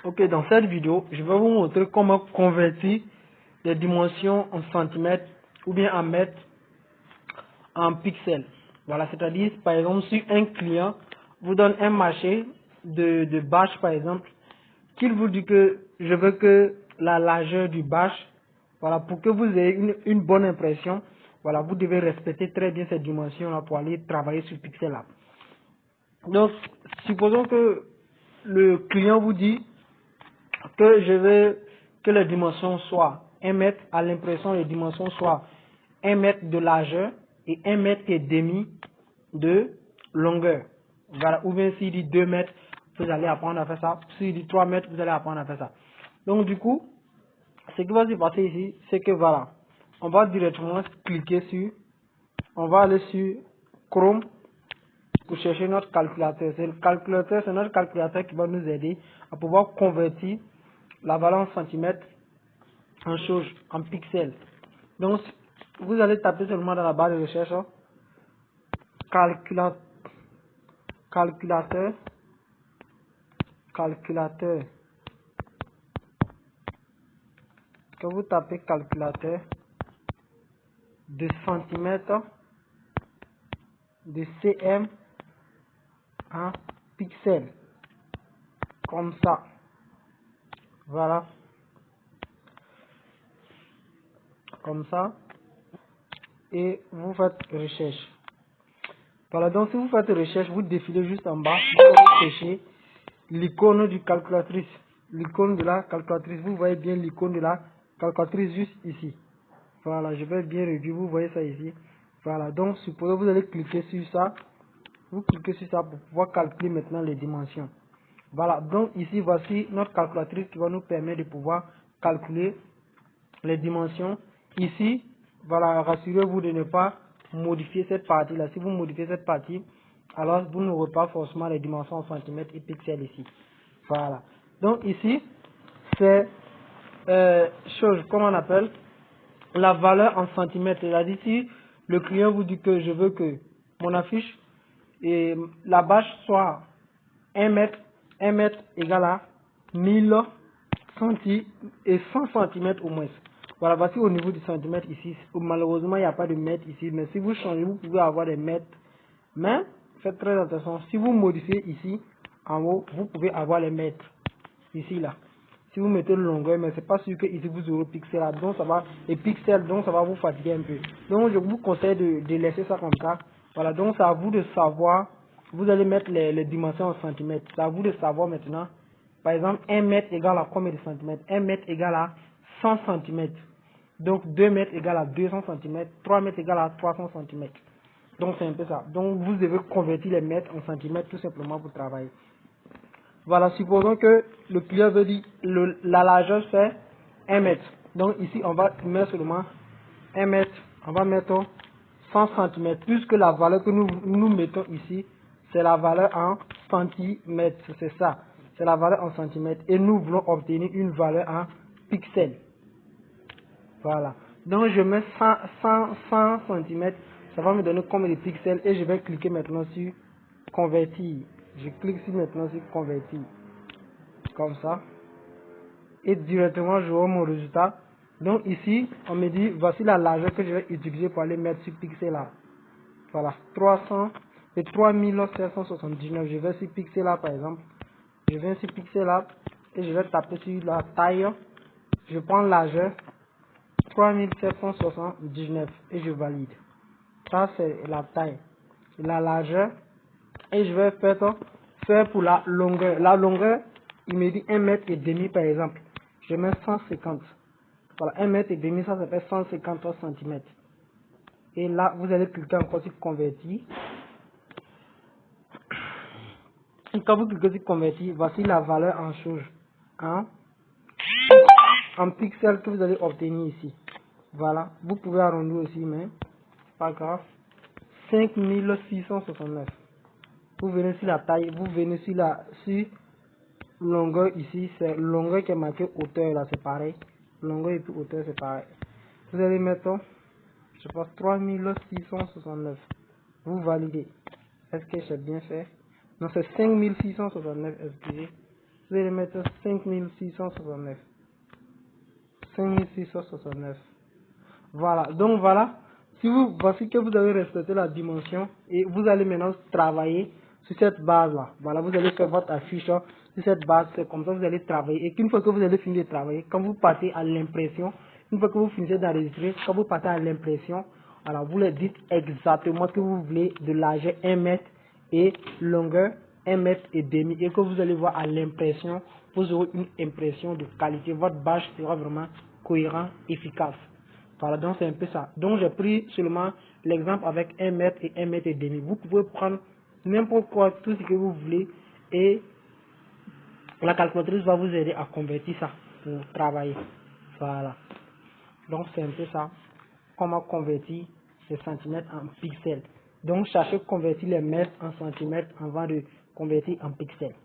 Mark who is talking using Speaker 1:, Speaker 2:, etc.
Speaker 1: Ok, dans cette vidéo, je vais vous montrer comment convertir les dimensions en centimètres ou bien en mètres en pixels. Voilà, c'est-à-dire, par exemple, si un client vous donne un marché de bâche, par exemple, qu'il vous dit que je veux que la largeur du bâche, voilà, pour que vous ayez une bonne impression, voilà, vous devez respecter très bien cette dimension-là pour aller travailler sur Pixel Lab. Donc, supposons que le client vous dit que je veux que les dimensions soient 1 mètre, à l'impression les dimensions soient 1 mètre de largeur et 1 mètre et demi de longueur. Voilà. Ou bien s'il dit 2 mètres, vous allez apprendre à faire ça. S'il dit 3 mètres, vous allez apprendre à faire ça. Donc du coup, ce qui va se passer ici, c'est que voilà, on va directement cliquer sur, on va aller sur Chrome pour chercher notre calculateur. C'est le calculateur, c'est notre calculateur qui va nous aider à pouvoir convertir la valeur en centimètres en chose, en pixels. Donc, vous allez taper seulement dans la barre de recherche calcula- calculateur, calculateur. Quand vous tapez calculateur de centimètres, de cm en pixels, comme ça. Voilà, comme ça. Et vous faites recherche. Voilà, donc si vous faites recherche, vous défilez juste en bas, vous cherchez l'icône du calculatrice, l'icône de la calculatrice. Vous voyez bien l'icône de la calculatrice juste ici. Voilà, je vais bien réduire, vous voyez ça ici. Voilà, donc supposez vous allez cliquer sur ça, vous cliquez sur ça pour pouvoir calculer maintenant les dimensions. Voilà, donc ici voici notre calculatrice qui va nous permettre de pouvoir calculer les dimensions. Ici, voilà, rassurez-vous de ne pas modifier cette partie-là. Si vous modifiez cette partie, alors vous n'aurez pas forcément les dimensions en centimètres et pixels ici. Voilà. Donc ici, c'est chose, comment on appelle, la valeur en centimètres. C'est-à-dire si le client vous dit que je veux que mon affiche et la bâche soit 1 mètre, 1 mètre égale à 1000 centi et 100 centimètres au moins. Voilà, voici au niveau du centimètre ici. Malheureusement, il n'y a pas de mètre ici, mais si vous changez, vous pouvez avoir des mètres. Mais faites très attention, si vous modifiez ici, en haut, vous pouvez avoir les mètres. Ici, là. Si vous mettez le longueur, mais c'est pas sûr que ici vous aurez pixel là, donc ça va, et pixel, donc ça va vous fatiguer un peu. Donc je vous conseille de laisser ça comme ça. Voilà, donc c'est à vous de savoir, vous allez mettre les dimensions en centimètres. C'est à vous de savoir maintenant, par exemple, 1 mètre égale à combien de centimètres? 1 mètre égale à 100 centimètres. Donc 2 mètres égale à 200 centimètres, 3 mètres égale à 300 centimètres. Donc c'est un peu ça. Donc vous devez convertir les mètres en centimètres tout simplement pour travailler. Voilà, supposons que le client veut dire la largeur c'est 1 mètre. Donc ici, on va mettre seulement 1 mètre. On va mettre 100 centimètres. Puisque la valeur que nous mettons ici, c'est la valeur en centimètres. C'est ça. C'est la valeur en centimètres. Et nous voulons obtenir une valeur en pixels. Voilà. Donc je mets 100 centimètres. Ça va me donner combien de pixels. Et je vais cliquer maintenant sur convertir. Je clique sur maintenant sur convertir. Comme ça, et directement je vois mon résultat. Donc ici on me dit voici la largeur que je vais utiliser pour aller mettre sur Pixel Lab. Voilà, 300 et 3779. Je vais sur Pixel Lab par exemple, je viens sur Pixel Lab et je vais taper sur la taille. Je prends la largeur 3779 et je valide. Ça c'est la taille, la largeur. Et je vais faire pour la longueur. La longueur, il me dit 1 mètre et demi par exemple. Je mets 150. Voilà, 1 mètre et demi, ça fait 153 cm. Et là, vous allez cliquer encore sur convertir. Et quand vous cliquez sur convertir, voici la valeur en chose. Hein? En pixels que vous allez obtenir ici. Voilà, vous pouvez arrondir aussi, mais pas grave. 5669. Vous venez sur la taille, vous venez sur la longueur ici, c'est longueur qui est marqué hauteur là, c'est pareil. Longueur et puis hauteur c'est pareil. Vous allez mettre, je pense 3669. Vous validez. Est-ce que j'ai bien fait? Non, c'est 5669, excusez. Vous allez mettre 5669. 5669. Voilà. Donc voilà. Si vous voici que vous avez respecté la dimension et vous allez maintenant travailler sur cette base-là. Voilà, vous allez faire votre affiche sur cette base. C'est comme ça que vous allez travailler. Et qu'une fois que vous allez finir de travailler, quand vous partez à l'impression, une fois que vous finissez d'enregistrer, quand vous partez à l'impression, alors vous leur dites exactement ce que vous voulez de largeur 1 mètre et longueur 1 mètre et demi. Et que vous allez voir à l'impression, vous aurez une impression de qualité. Votre badge sera vraiment cohérent, efficace. Voilà, donc c'est un peu ça. Donc j'ai pris seulement l'exemple avec 1 mètre et 1 mètre et demi. Vous pouvez prendre n'importe quoi, tout ce que vous voulez et la calculatrice va vous aider à convertir ça pour travailler. Voilà. Donc c'est un peu ça. Comment convertir les centimètres en pixels. Donc cherchez convertir les mètres en centimètres avant de convertir en pixels.